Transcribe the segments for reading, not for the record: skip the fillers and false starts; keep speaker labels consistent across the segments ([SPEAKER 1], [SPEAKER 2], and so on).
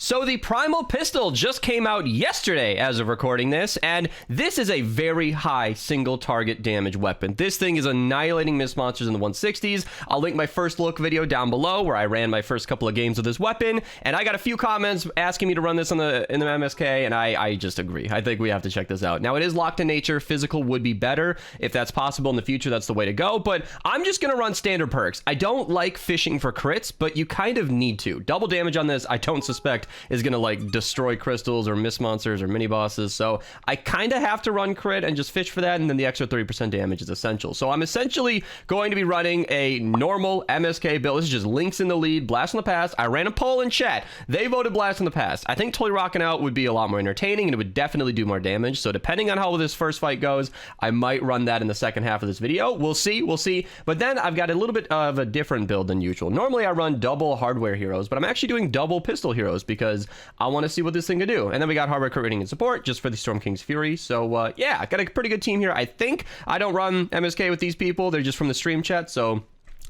[SPEAKER 1] So the Primal pistol just came out yesterday as of recording this, and this is a very high single target damage weapon. This thing is annihilating mist monsters in the 160s. I'll link my first look video down below where I ran my first couple of games with this weapon, and I got a few comments asking me to run this in the MSK, and I just agree. I think we have to check this out. Now, it is locked in nature. Physical would be better. If that's possible in the future, that's the way to go, but I'm just going to run standard perks. I don't like fishing for crits, but you kind of need to. Double damage on this, I don't suspect is gonna like destroy crystals or mist monsters or mini bosses, so I kind of have to run crit and just fish for that, and then the extra 30% damage is essential. So I'm essentially going to be running a normal MSK build. This is just Links in the lead, Blast from the Past. I ran a poll in chat. They voted Blast from the Past. I think Totally Rocking Out would be a lot more entertaining, and it would definitely do more damage. So depending on how this first fight goes, I might run that in the second half of this video. We'll see. But then I've got a little bit of a different build than usual. Normally I run double hardware heroes, but I'm actually doing double pistol heroes because I want to see what this thing can do. And then we got hardware crit rating and support just for the Storm King's Fury. So yeah, I got a pretty good team here. I think I don't run MSK with these people. They're just from the stream chat. So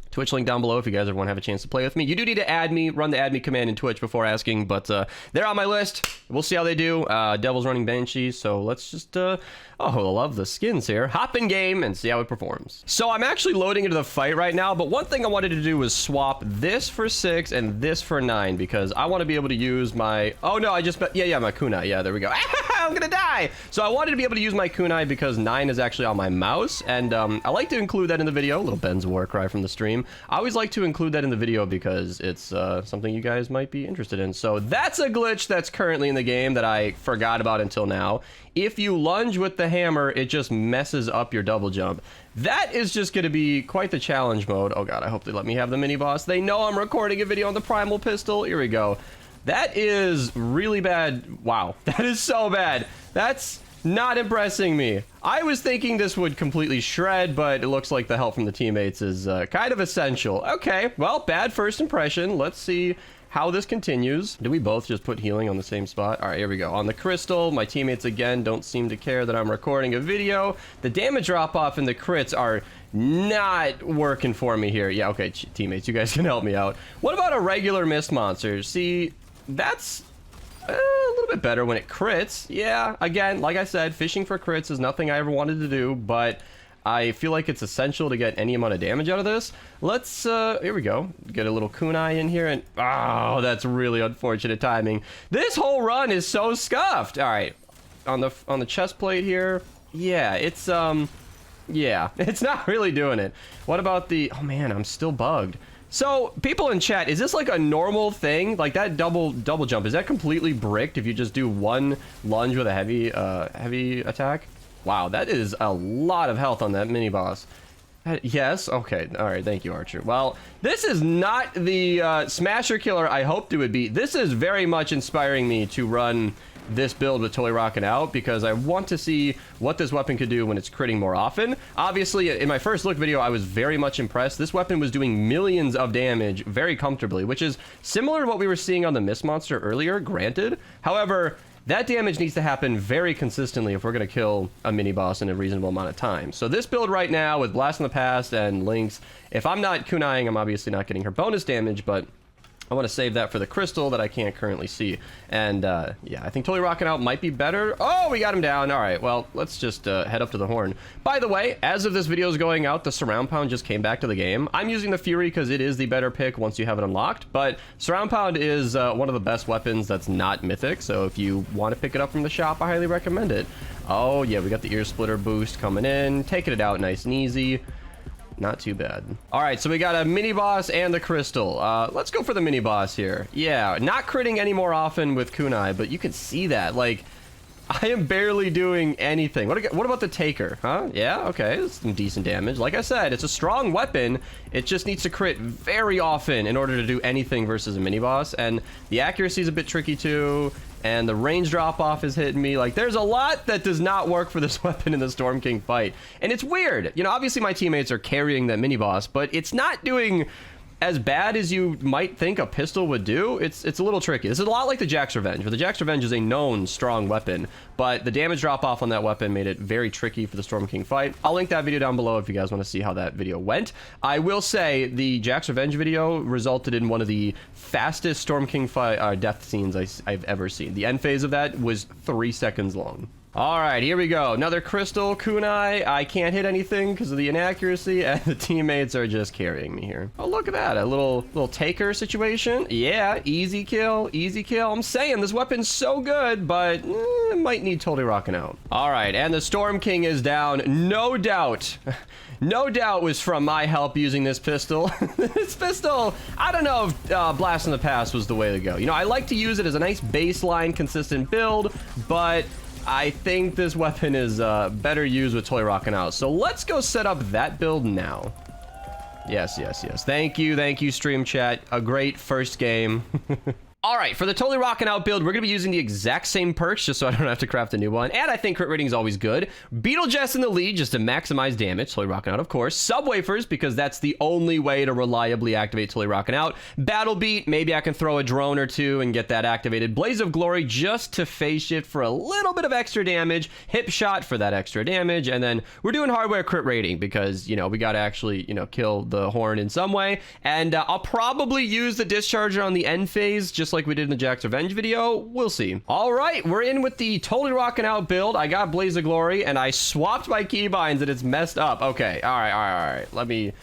[SPEAKER 1] Twitch link down below if you guys ever want to have a chance to play with me. You do need to add me, run the add me command in Twitch before asking, but they're on my list. We'll see how they do. Devil's running Banshee, so let's just, oh, I love the skins here. Hop in game and see how it performs. So I'm actually loading into the fight right now, but one thing I wanted to do was swap this for 6 and this for 9 because I want to be able to use my, oh no, I just, yeah, my kunai. Yeah, there we go. I'm gonna die. So I wanted to be able to use my kunai because 9 is actually on my mouse, and I like to include that in the video. A little Ben's war cry from the stream. I always like to include that in the video because it's something you guys might be interested in. So that's a glitch that's currently in the game that I forgot about until now. If you lunge with the hammer, it just messes up your double jump. That is just going to be quite the challenge mode. Oh god, I hope they let me have the mini boss. They know I'm recording a video on the Primal pistol. Here we go. That is really bad. Wow, that is so bad. That's not impressing me. I was thinking this would completely shred, but it looks like the help from the teammates is kind of essential. Okay, well, bad first impression. Let's see how this continues. Do we both just put healing on the same spot? All right, here we go. On the crystal, my teammates again don't seem to care that I'm recording a video. The damage drop off and the crits are not working for me here. Yeah, okay, teammates, you guys can help me out. What about a regular mist monster? See, that's a little bit better when it crits. Yeah, again, like I said, fishing for crits is nothing I ever wanted to do, but I feel like it's essential to get any amount of damage out of this. Let's, here we go. Get a little kunai in here, and oh, that's really unfortunate timing. This whole run is so scuffed. All right, on the chest plate here, yeah, it's yeah, it's not really doing it. What about the, oh man, I'm still bugged. So, people in chat, is this like a normal thing? Like that double jump, is that completely bricked if you just do one lunge with a heavy attack? Wow, that is a lot of health on that mini boss. Yes, okay, all right, thank you, Archer. Well, this is not the smasher killer I hoped it would be. This is very much inspiring me to run this build with Totally Rocking Out because I want to see what this weapon could do when it's critting more often. Obviously, in my first look video, I was very much impressed. This weapon was doing millions of damage very comfortably, which is similar to what we were seeing on the Mist Monster earlier, granted. However, that damage needs to happen very consistently if we're going to kill a mini boss in a reasonable amount of time. So this build right now with Blast from the Past and Links, if I'm not kunaiing, I'm obviously not getting her bonus damage, but I want to save that for the crystal that I can't currently see. And yeah, I think Totally Rocking Out might be better. Oh, we got him down. All right, well, let's just head up to the horn. By the way, as of this video is going out, the Surround Pound just came back to the game. I'm using the Fury because it is the better pick once you have it unlocked, but Surround Pound is one of the best weapons that's not mythic, so if you want to pick it up from the shop, I highly recommend it. Oh yeah, we got the ear splitter boost coming in, taking it out nice and easy. Not too bad. All right, so we got a mini boss and the crystal. Let's go for the mini boss here. Yeah, not critting any more often with kunai, but you can see that. Like, I am barely doing anything. What about the taker? Huh? Yeah, okay, it's some decent damage. Like I said, it's a strong weapon. It just needs to crit very often in order to do anything versus a mini boss. And the accuracy is a bit tricky too. And the range drop off is hitting me. Like, there's a lot that does not work for this weapon in the Storm King fight. And it's weird. You know, obviously my teammates are carrying that mini boss, but it's not doing as bad as you might think a pistol would do, it's a little tricky. This is a lot like the Jack's Revenge, where the Jack's Revenge is a known strong weapon, but the damage drop off on that weapon made it very tricky for the Storm King fight. I'll link that video down below if you guys want to see how that video went. I will say the Jack's Revenge video resulted in one of the fastest Storm King fight death scenes I've ever seen. The end phase of that was 3 seconds long. All right, here we go. Another crystal kunai. I can't hit anything because of the inaccuracy, and the teammates are just carrying me here. Oh, look at that. A little taker situation. Yeah, easy kill, easy kill. I'm saying this weapon's so good, but it might need totally rocking out. All right, and the Storm King is down. No doubt. No doubt was from my help using this pistol. This pistol, I don't know if Blast in the Past was the way to go. You know, I like to use it as a nice baseline, consistent build, but I think this weapon is better used with Toy Rockin' Out. So let's go set up that build now. Yes, yes, yes. Thank you, stream chat. A great first game. All right, for the Totally Rockin' Out build, we're going to be using the exact same perks just so I don't have to craft a new one. And I think crit rating is always good. Beetle Jess in the lead just to maximize damage. Totally Rockin' Out, of course. Subwoofers, because that's the only way to reliably activate Totally Rockin' Out. Battle Beat, maybe I can throw a drone or two and get that activated. Blaze of Glory, just to phase shift for a little bit of extra damage. Hip Shot for that extra damage. And then we're doing hardware crit rating because, you know, we got to actually, you know, kill the horn in some way. And I'll probably use the Discharger on the end phase, just like we did in the Jack's Revenge video. We'll see. All right, we're in with the Totally Rockin' Out build. I got Blaze of Glory, and I swapped my keybinds, and it's messed up. Okay, all right. Let me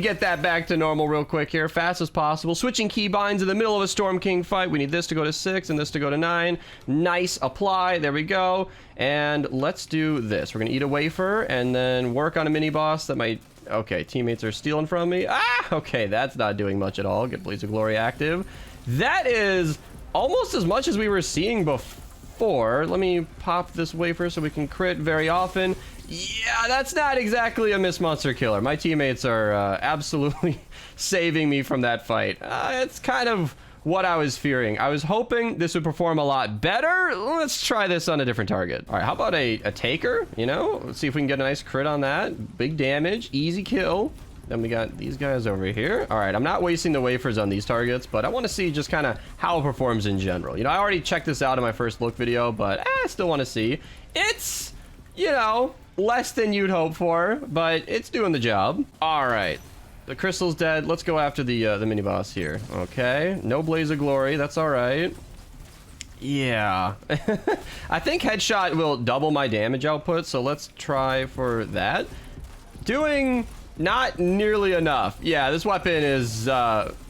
[SPEAKER 1] get that back to normal real quick here, fast as possible. Switching keybinds in the middle of a Storm King fight. We need this to go to 6 and this to go to 9. Nice, apply. There we go. And let's do this. We're gonna eat a wafer and then work on a mini boss that might... Okay, teammates are stealing from me. Ah, okay, that's not doing much at all. Get Blaze of Glory active. That is almost as much as we were seeing before. Let me pop this wafer so we can crit very often. Yeah, that's not exactly a Miss Monster killer. My teammates are absolutely saving me from that fight. It's kind of what I was fearing. I was hoping this would perform a lot better. Let's try this on a different target. All right, how about a taker? You know, let's see if we can get a nice crit on that. Big damage, easy kill. Then we got these guys over here. All right, I'm not wasting the wafers on these targets, but I want to see just kind of how it performs in general. You know, I already checked this out in my first look video, but I still want to see. It's, you know, less than you'd hope for, but it's doing the job. All right, the crystal's dead. Let's go after the mini boss here. Okay, no Blaze of Glory. That's all right. Yeah, I think headshot will double my damage output, so let's try for that. Doing not nearly enough. Yeah, this weapon is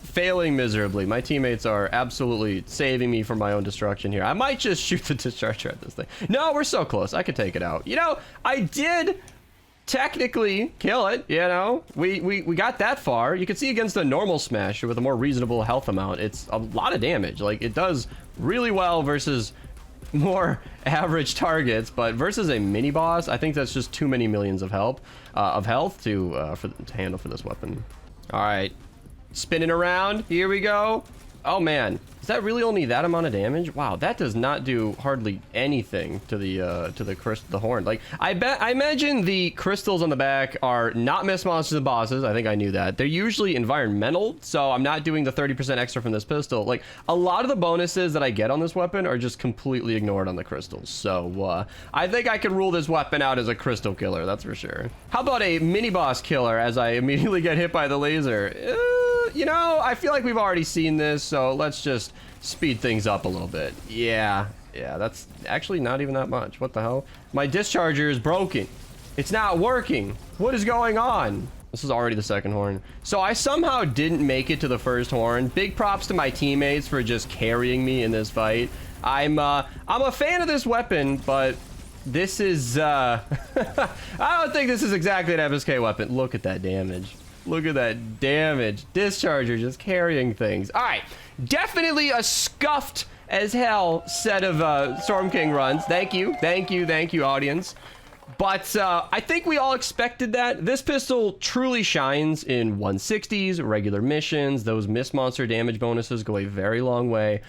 [SPEAKER 1] failing miserably. My teammates are absolutely saving me from my own destruction here. I might just shoot the Discharger at this thing. No, we're so close. I could take it out. You know, I did technically kill it, you know. We got that far. You can see against a normal smasher with a more reasonable health amount, it's a lot of damage. Like, it does really well versus more average targets, but versus a mini boss, I think that's just too many millions of health to handle for this weapon. All right, spinning around. Here we go. Oh man, is that really only that amount of damage? Wow, that does not do hardly anything to the horn. Like, I imagine the crystals on the back are not Miss Monsters and bosses. I think I knew that. They're usually environmental, so I'm not doing the 30% extra from this pistol. Like, a lot of the bonuses that I get on this weapon are just completely ignored on the crystals. So I think I can rule this weapon out as a crystal killer, that's for sure. How about a mini boss killer as I immediately get hit by the laser? You know, I feel like we've already seen this, so let's just speed things up a little bit. Yeah, that's actually not even that much. What the hell? My Discharger is broken. It's not working. What is going on? This is already the second horn. So I somehow didn't make it to the first horn. Big props to my teammates for just carrying me in this fight. I'm a fan of this weapon, but this is I don't think this is exactly an MSK weapon. Look at that damage. Look at that damage. Discharger just carrying things. All right, definitely a scuffed as hell set of Storm King runs. Thank you, audience. But I think we all expected that. This pistol truly shines in 160s, regular missions. Those Miss Monster damage bonuses go a very long way.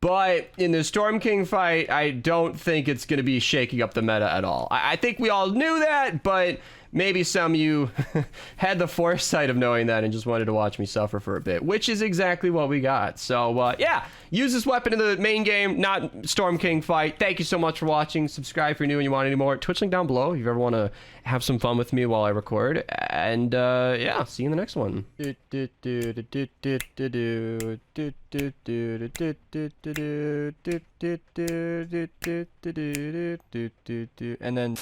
[SPEAKER 1] But in the Storm King fight, I don't think it's going to be shaking up the meta at all. I think we all knew that, but maybe some of you had the foresight of knowing that and just wanted to watch me suffer for a bit, which is exactly what we got. So, yeah, use this weapon in the main game, not Storm King fight. Thank you so much for watching. Subscribe if you're new and you want any more. Twitch link down below if you ever want to have some fun with me while I record. And, yeah, see you in the next one. And then...